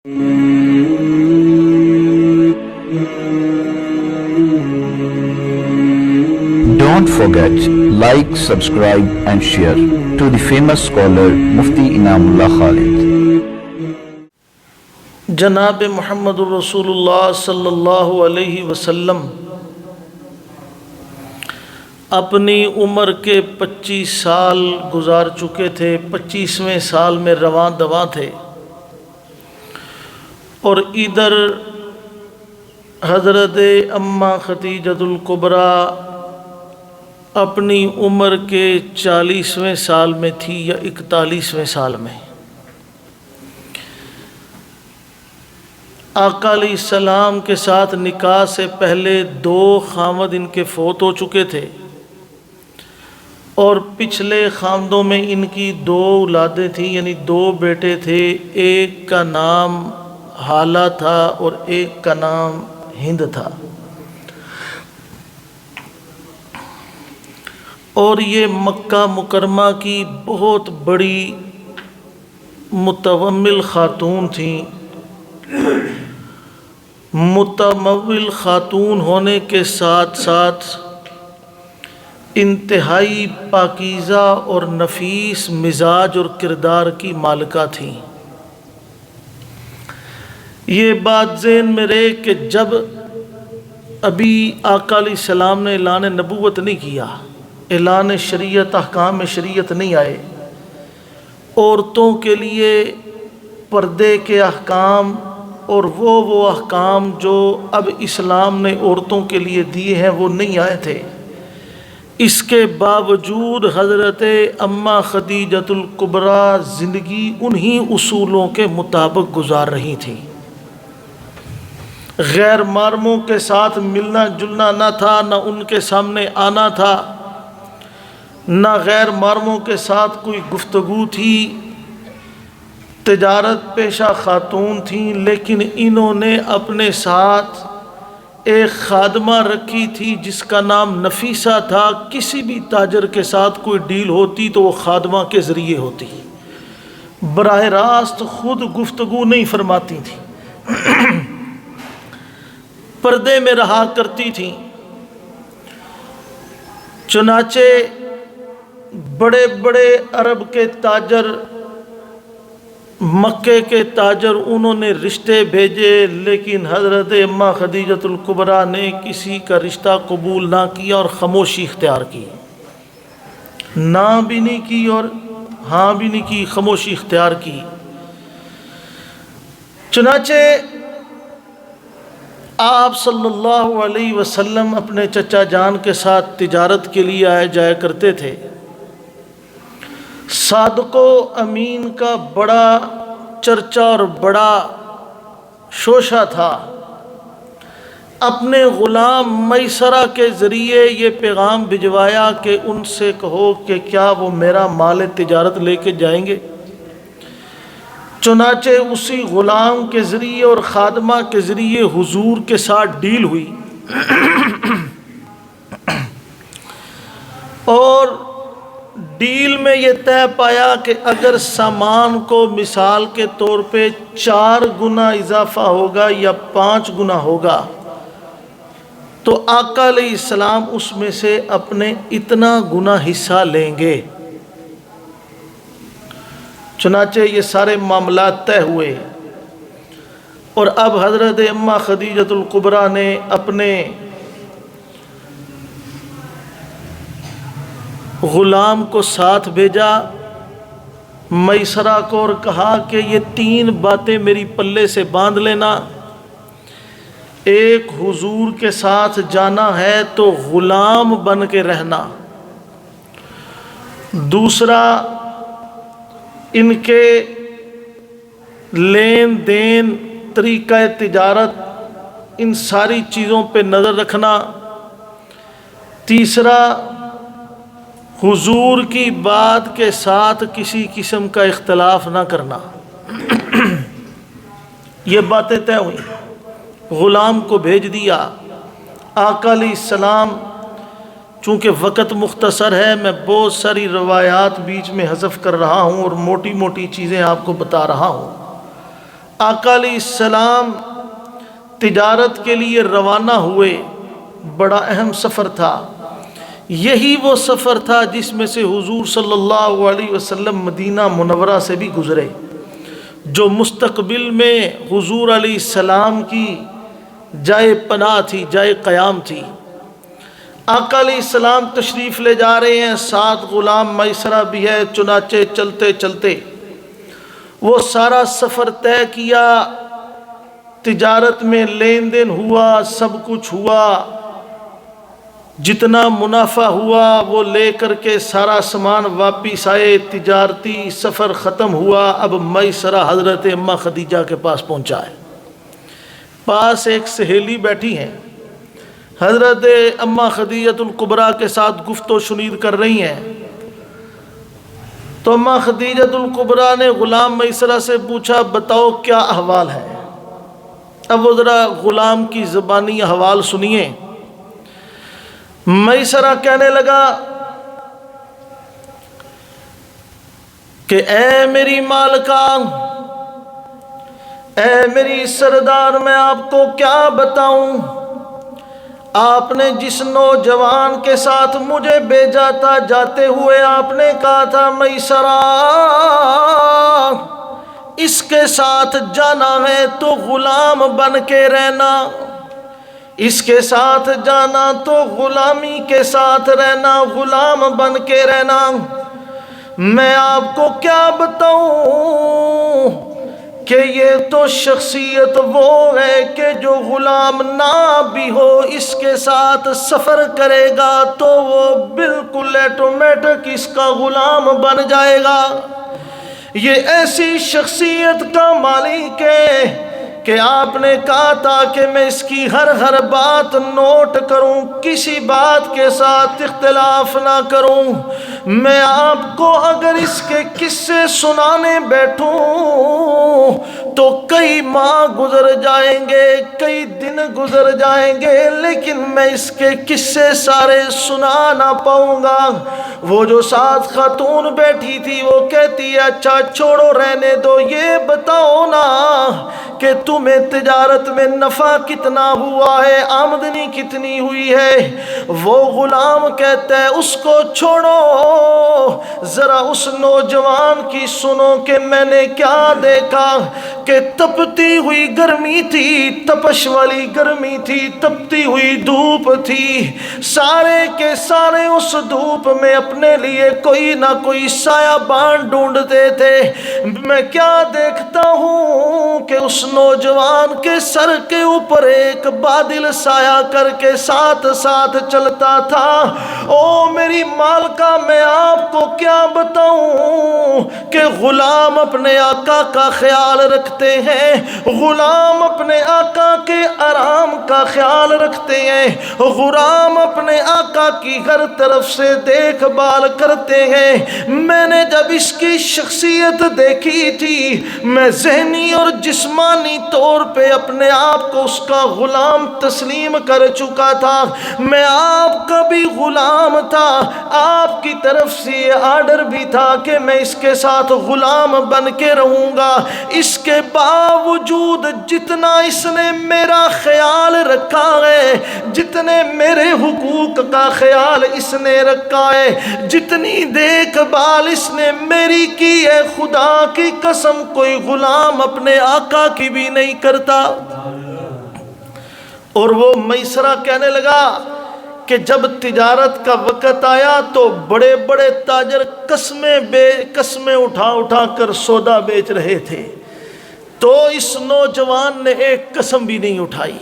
Don't forget, like, subscribe and share to the famous scholar Mufti Inamullah Khalid. جناب محمد رسول اللہ صلی اللہ علیہ وسلم اپنی عمر کے 25 سال گزار چکے تھے، 25ویں سال میں رواں دواں تھے، اور ادھر حضرت اماں خدیجۃ الکبریٰ اپنی عمر کے 40ویں سال میں تھی یا 41ویں سال میں۔ آقا علیہ السلام کے ساتھ نکاح سے پہلے 2 خامد ان کے فوت ہو چکے تھے، اور پچھلے خامدوں میں ان کی 2 اولادیں تھیں، یعنی 2 بیٹے تھے، ایک کا نام حالہ تھا اور ایک کا نام ہند تھا۔ اور یہ مکہ مکرمہ کی بہت بڑی متومل خاتون تھیں۔ متمول خاتون ہونے کے ساتھ ساتھ انتہائی پاکیزہ اور نفیس مزاج اور کردار کی مالکہ تھیں۔ یہ بات ذہن میں رہے کہ جب ابھی آقا علیہ السلام نے اعلان نبوت نہیں کیا، اعلان شریعت، احکام شریعت نہیں آئے، عورتوں کے لیے پردے کے احکام اور وہ احکام جو اب اسلام نے عورتوں کے لیے دیے ہیں وہ نہیں آئے تھے۔ اس کے باوجود حضرت اماں خدیجۃ الکبریٰ زندگی انہی اصولوں کے مطابق گزار رہی تھیں۔ غیر محرموں کے ساتھ ملنا جلنا نہ تھا، نہ ان کے سامنے آنا تھا، نہ غیر محرموں کے ساتھ کوئی گفتگو تھی۔ تجارت پیشہ خاتون تھیں، لیکن انہوں نے اپنے ساتھ ایک خادمہ رکھی تھی جس کا نام نفیسہ تھا۔ کسی بھی تاجر کے ساتھ کوئی ڈیل ہوتی تو وہ خادمہ کے ذریعے ہوتی، براہ راست خود گفتگو نہیں فرماتی تھی، پردے میں رہا کرتی تھیں۔ چنانچہ بڑے بڑے عرب کے تاجر، مکے کے تاجر، انہوں نے رشتے بھیجے، لیکن حضرت اماں خدیجۃ الکبریٰ نے کسی کا رشتہ قبول نہ کیا اور خاموشی اختیار کی، نہ بھی نہیں کی اور ہاں بھی نہیں کی، خاموشی اختیار کی۔ چنانچہ آپ صلی اللہ علیہ وسلم اپنے چچا جان کے ساتھ تجارت کے لیے آئے جایا کرتے تھے۔ صادق و امین کا بڑا چرچا اور بڑا شوشہ تھا۔ اپنے غلام میسرہ کے ذریعے یہ پیغام بھجوایا کہ ان سے کہو کہ کیا وہ میرا مال تجارت لے کے جائیں گے۔ چنانچہ اسی غلام کے ذریعے اور خادمہ کے ذریعے حضور کے ساتھ ڈیل ہوئی، اور ڈیل میں یہ طے پایا کہ اگر سامان کو مثال کے طور پہ 4 گنا اضافہ ہوگا یا 5 گنا ہوگا تو آقا علیہ السلام اس میں سے اپنے اتنا گنا حصہ لیں گے۔ چنانچہ یہ سارے معاملات طے ہوئے، اور اب حضرت اماں خدیجۃ الکبریٰ نے اپنے غلام کو ساتھ بھیجا میسرہ کو، اور کہا کہ یہ 3 باتیں میری پلے سے باندھ لینا۔ ایک، حضور کے ساتھ جانا ہے تو غلام بن کے رہنا۔ دوسرا، ان کے لین دین، طریقہ تجارت، ان ساری چیزوں پہ نظر رکھنا۔ تیسرا، حضور کی بات کے ساتھ کسی قسم کا اختلاف نہ کرنا۔ یہ باتیں طے ہوئیں، غلام کو بھیج دیا۔ آقا علیہ السلام، چونکہ وقت مختصر ہے، میں بہت ساری روایات بیچ میں حذف کر رہا ہوں اور موٹی موٹی چیزیں آپ کو بتا رہا ہوں۔ آقا علیہ السلام تجارت کے لیے روانہ ہوئے، بڑا اہم سفر تھا۔ یہی وہ سفر تھا جس میں سے حضور صلی اللہ علیہ وسلم مدینہ منورہ سے بھی گزرے، جو مستقبل میں حضور علیہ السلام کی جائے پناہ تھی، جائے قیام تھی۔ آقا علیہ السلام تشریف لے جا رہے ہیں، ساتھ غلام میسرہ بھی ہے، چنانچہ چلتے چلتے وہ سارا سفر طے کیا، تجارت میں لین دین ہوا، سب کچھ ہوا، جتنا منافع ہوا وہ لے کر کے سارا سامان واپس آئے، تجارتی سفر ختم ہوا۔ اب میسرہ حضرت اماں خدیجہ کے پاس پہنچا ہے، پاس ایک سہیلی بیٹھی ہیں، حضرت اماں خدیجۃ الکبریٰ کے ساتھ گفت و شنید کر رہی ہیں۔ تو اماں خدیجۃ الکبریٰ نے غلام میسرہ سے پوچھا، بتاؤ کیا احوال ہے؟ اب وہ ذرا غلام کی زبانی احوال سنیے۔ میسرہ کہنے لگا کہ اے میری مالکہ، اے میری سردار، میں آپ کو کیا بتاؤں، آپ نے جس نوجوان کے ساتھ مجھے بھیجا تھا، جاتے ہوئے آپ نے کہا تھا میسرہ اس کے ساتھ جانا ہے تو غلام بن کے رہنا، اس کے ساتھ جانا تو غلامی کے ساتھ رہنا، غلام بن کے رہنا۔ میں آپ کو کیا بتاؤں کہ یہ تو شخصیت وہ ہے کہ جو غلام نہ بھی ہو اس کے ساتھ سفر کرے گا تو وہ بالکل آٹومیٹک اس کا غلام بن جائے گا۔ یہ ایسی شخصیت کا مالک ہے کہ آپ نے کہا تھا کہ میں اس کی ہر بات نوٹ کروں، کسی بات کے ساتھ اختلاف نہ کروں۔ میں آپ کو اگر اس کے قصے سنانے بیٹھوں تو کئی ماہ گزر جائیں گے، کئی دن گزر جائیں گے، لیکن میں اس کے قصے سارے سنا نہ پاؤں گا۔ وہ جو ساتھ خاتون بیٹھی تھی وہ کہتی ہے اچھا چھوڑو رہنے دو، یہ بتاؤ نا کہ تمہیں تجارت میں نفع کتنا ہوا ہے، آمدنی کتنی ہوئی ہے؟ وہ غلام کہتا ہے اس کو چھوڑو، ذرا اس نوجوان کی سنو کہ میں نے کیا دیکھا کہ تپتی ہوئی گرمی تھی، تپش والی گرمی تھی، تپتی ہوئی دھوپ تھی، سارے کے سارے اس دھوپ میں اپنے لیے کوئی نہ کوئی سایہ بان ڈھونڈتے تھے۔ میں کیا دیکھتا ہوں کہ اس نوجوان کے سر کے اوپر ایک بادل سایہ کر کے ساتھ ساتھ چلتا تھا۔ او میری مالکہ، میں آپ کو کیا بتاؤں کہ غلام اپنے آقا کا خیال رکھتے ہیں، غلام اپنے آقا کے آرام کا خیال رکھتے ہیں، غلام اپنے آقا کی ہر طرف سے دیکھ بھال کرتے ہیں۔ میں نے جب اس کی شخصیت دیکھی تھی میں ذہنی اور جسمانی طور پہ اپنے آپ کو اس کا غلام تسلیم کر چکا تھا۔ میں آپ کا بھی غلام تھا، آپ کی طرف سے یہ آرڈر بھی تھا کہ میں اس کے ساتھ غلام بن کے رہوں گا۔ اس کے باوجود جتنا اس نے میرا خیال رکھا ہے، جتنے میرے حقوق کا خیال اس نے رکھا ہے، جتنی دیکھ بھال اس نے میری کی ہے، خدا کی قسم کوئی غلام اپنے آقا کی بھی نہیں کرتا۔ اور وہ میسرہ کہنے لگا کہ جب تجارت کا وقت آیا تو بڑے بڑے تاجر قسمیں اٹھا کر سودا بیچ رہے تھے، تو اس نوجوان نے ایک قسم بھی نہیں اٹھائی،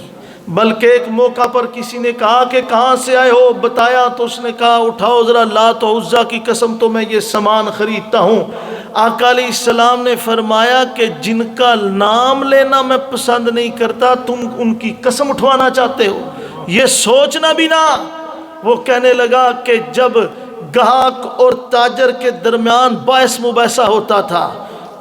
بلکہ ایک موقع پر کسی نے کہا کہ کہاں سے آئے ہو، بتایا تو اس نے کہا اٹھاؤ ذرا لات و عزیٰ کی قسم تو میں یہ سامان خریدتا ہوں۔ آقا علیہ السلام نے فرمایا کہ جن کا نام لینا میں پسند نہیں کرتا تم ان کی قسم اٹھوانا چاہتے ہو، یہ سوچنا بھی نہ۔ وہ کہنے لگا کہ جب گاہک اور تاجر کے درمیان باعث مباحثہ ہوتا تھا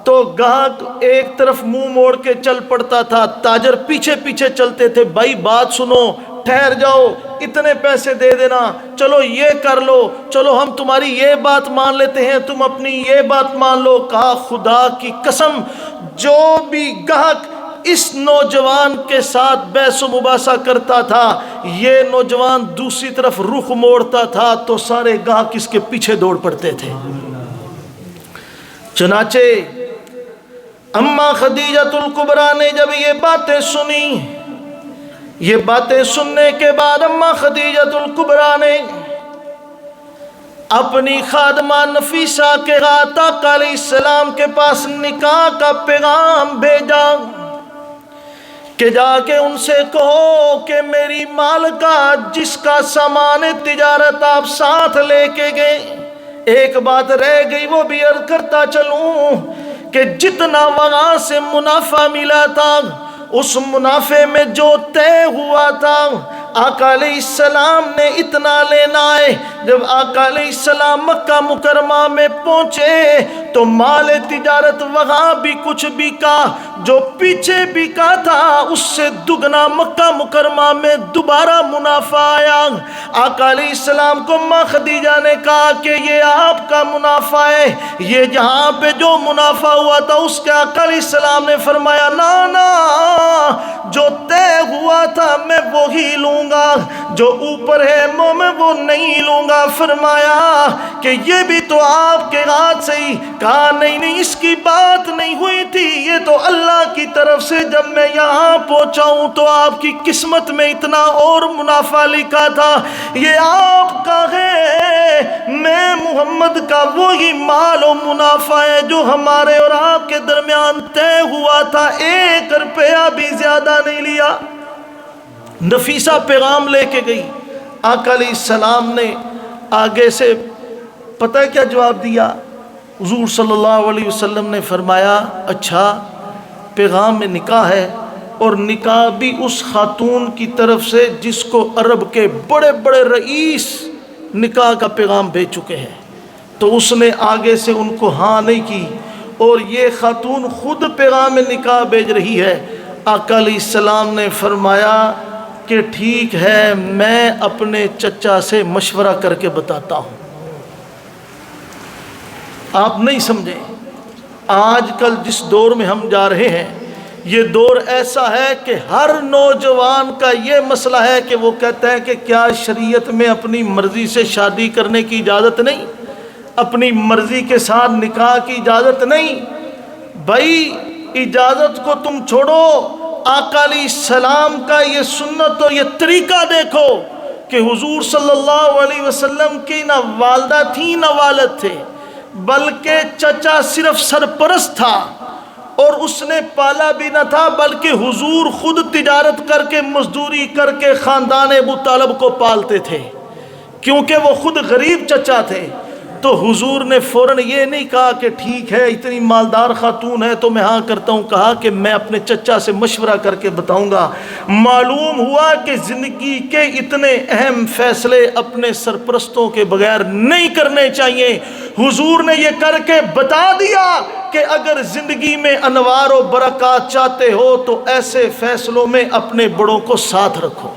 تو گاہک ایک طرف منہ موڑ کے چل پڑتا تھا، تاجر پیچھے پیچھے چلتے تھے، بھائی بات سنو، ٹھہر جاؤ، اتنے پیسے دے دینا، چلو یہ کر لو، چلو ہم تمہاری یہ بات مان لیتے ہیں، تم اپنی یہ بات مان لو۔ کہا خدا کی قسم جو بھی گاہک اس نوجوان کے ساتھ بحث و مباحثہ کرتا تھا، یہ نوجوان دوسری طرف رخ موڑتا تھا تو سارے گاہک اس کے پیچھے دوڑ پڑتے تھے۔ چنانچہ اما خدیجۃ الکبریٰ نے جب یہ باتیں سنی، یہ باتیں سننے کے بعد اما خدیجۃ الکبریٰ نے اپنی خادمہ نفیسہ کے ہاتھ آقا علیہ السلام کے پاس نکاح کا پیغام بھیجا کہ جا کے ان سے کہو کہ میری مالکہ جس کا سامان تجارت آپ ساتھ لے کے گئے، ایک بات رہ گئی وہ بھی عرض کرتا چلوں کہ جتنا وہاں سے منافع ملا تھا اس منافع میں جو طے ہوا تھا آقا علیہ السلام نے اتنا لینا ہے۔ جب آقا علیہ السلام مکہ مکرمہ میں پہنچے تو مال تجارت وہاں بھی کچھ بکا، جو پیچھے بکا تھا اس سے دگنا مکہ مکرمہ میں دوبارہ منافع آیا۔ آقا علیہ السلام کو ماں خدیجہ نے کہا کہ یہ آپ کا منافع ہے، یہ جہاں پہ جو منافع ہوا تھا اس کے آقا علیہ السلام نے فرمایا نا نا، جو طے ہوا تھا میں وہی لوں گا، جو اوپر ہے میں وہ نہیں لوں گا۔ فرمایا کہ یہ بھی تو آپ کے ہاتھ سے ہی، کہا نہیں نہیں اس کی بات نہیں ہوئی تھی، یہ تو اللہ کی طرف سے جب میں یہاں پہنچا ہوں تو آپ کی قسمت میں اتنا اور منافع لکھا تھا، یہ آپ کا ہے، میں محمد کا وہی مال و منافع ہے جو ہمارے اور آپ کے درمیان طے ہوا تھا، 1 روپیہ بھی زیادہ نہیں لیا۔ نفیسہ پیغام لے کے گئی، آقا علیہ السلام نے آگے سے پتہ کیا جواب دیا؟ حضور صلی اللہ علیہ وسلم نے فرمایا اچھا پیغام میں نکاح ہے، اور نکاح بھی اس خاتون کی طرف سے جس کو عرب کے بڑے بڑے رئیس نکاح کا پیغام بھیج چکے ہیں، تو اس نے آگے سے ان کو ہاں نہیں کی، اور یہ خاتون خود پیغام نکاح بھیج رہی ہے۔ آقا علیہ السلام نے فرمایا کہ ٹھیک ہے میں اپنے چچا سے مشورہ کر کے بتاتا ہوں۔ آپ نہیں سمجھیں، آج کل جس دور میں ہم جا رہے ہیں یہ دور ایسا ہے کہ ہر نوجوان کا یہ مسئلہ ہے کہ وہ کہتا ہے کہ کیا شریعت میں اپنی مرضی سے شادی کرنے کی اجازت نہیں، اپنی مرضی کے ساتھ نکاح کی اجازت نہیں؟ بھائی اجازت کو تم چھوڑو، آقا علیہ السلام کا یہ سنت اور یہ طریقہ دیکھو کہ حضور صلی اللہ علیہ وسلم کی نہ والدہ تھی نہ والد تھے، بلکہ چچا صرف سرپرست تھا، اور اس نے پالا بھی نہ تھا بلکہ حضور خود تجارت کر کے مزدوری کر کے خاندان ابو طالب کو پالتے تھے، کیونکہ وہ خود غریب چچا تھے۔ تو حضور نے فوراً یہ نہیں کہا کہ ٹھیک ہے اتنی مالدار خاتون ہے تو میں ہاں کرتا ہوں، کہا کہ میں اپنے چچا سے مشورہ کر کے بتاؤں گا۔ معلوم ہوا کہ زندگی کے اتنے اہم فیصلے اپنے سرپرستوں کے بغیر نہیں کرنے چاہیے۔ حضور نے یہ کر کے بتا دیا کہ اگر زندگی میں انوار و برکات چاہتے ہو تو ایسے فیصلوں میں اپنے بڑوں کو ساتھ رکھو۔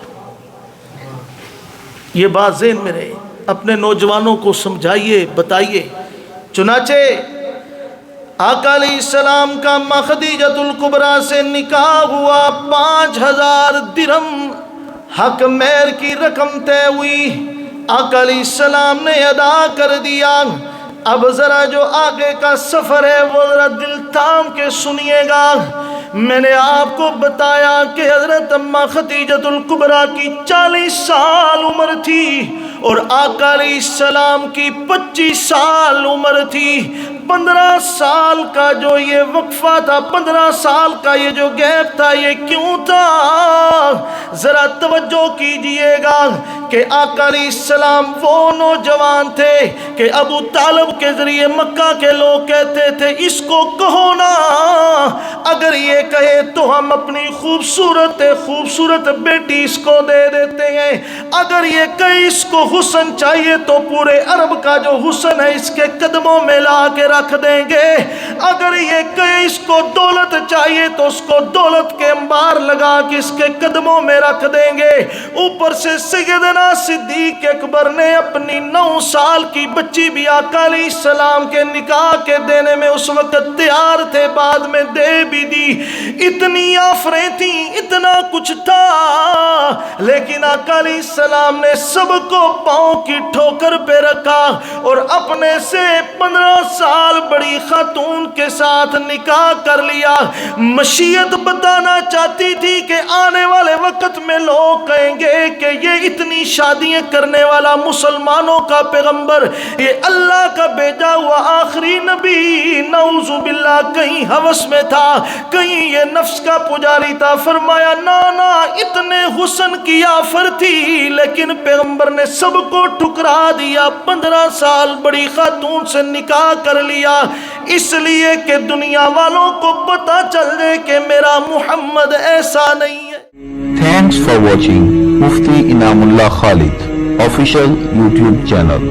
یہ بات ذہن میں رہے، اپنے نوجوانوں کو سمجھائیے بتائیے۔ چنانچہ آقا علیہ السلام کا اما خدیجۃ الکبریٰ سے نکاح ہوا، 5000 درہم حق مہر کی رقم طے ہوئی، آقا علیہ السلام نے ادا کر دیا۔ اب ذرا جو آگے کا سفر ہے وہ ذرا دل تھام کے سنیے گا۔ میں نے آپ کو بتایا کہ حضرت اما خدیجۃ الکبریٰ کی 40 سال عمر تھی اور آقا علیہ السلام کی 25 سال عمر تھی۔ 15 سال کا جو یہ وقفہ تھا، 15 سال کا یہ جو گیپ تھا، یہ کیوں تھا؟ ذرا توجہ کیجئے گا کہ آقا علیہ السلام وہ نوجوان تھے کہ ابو طالب کے ذریعے مکہ کے لوگ کہتے تھے اس کو کہو نا، اگر یہ کہے تو ہم اپنی خوبصورت بیٹی اس کو دے دیتے ہیں، اگر یہ کہے اس کو حسن چاہیے تو پورے عرب کا جو حسن ہے اس کے قدموں میں لا کے رکھ دیں گے. اگر یہ کہ اس کو دولت چاہیے تو اس کو دولت کے انبار لگا کے اس کے قدموں میں رکھ دیں گے. اوپر سے سیدنا صدیق اکبر نے اپنی 9 سال کی بچی بھی آقا علیہ السلام کے نکاح کے دینے میں اس وقت تیار تھے, بعد میں دے بھی دی. اتنی آفریں تھیں, اتنا کچھ تھا, لیکن آقا علیہ السلام نے سب کو پاؤں کی ٹھوکر پہ رکھا اور اپنے سے 15 سال بڑی خاتون کے ساتھ نکاح کر لیا. مشیت بتانا چاہتی تھی کہ آنے والے وقت میں لوگ کہیں گے کہ یہ اتنی شادیاں کرنے والا مسلمانوں کا پیغمبر, یہ اللہ کا بھیجا ہوا آخری نبی, نعوذ باللہ کہیں ہوس میں تھا, کہیں یہ نفس کا پجاری تھا. فرمایا نا نا, اتنے حسن کی آفر تھی لیکن پیغمبر نے سب کو ٹھکرا دیا. 15 سال بڑی خاتون سے نکاح کر لیا, اس لیے کہ دنیا والوں کو پتہ چل جائے کہ میرا محمد ایسا نہیں ہے. Thanks for watching Mufti Inamullah Khalid official YouTube channel.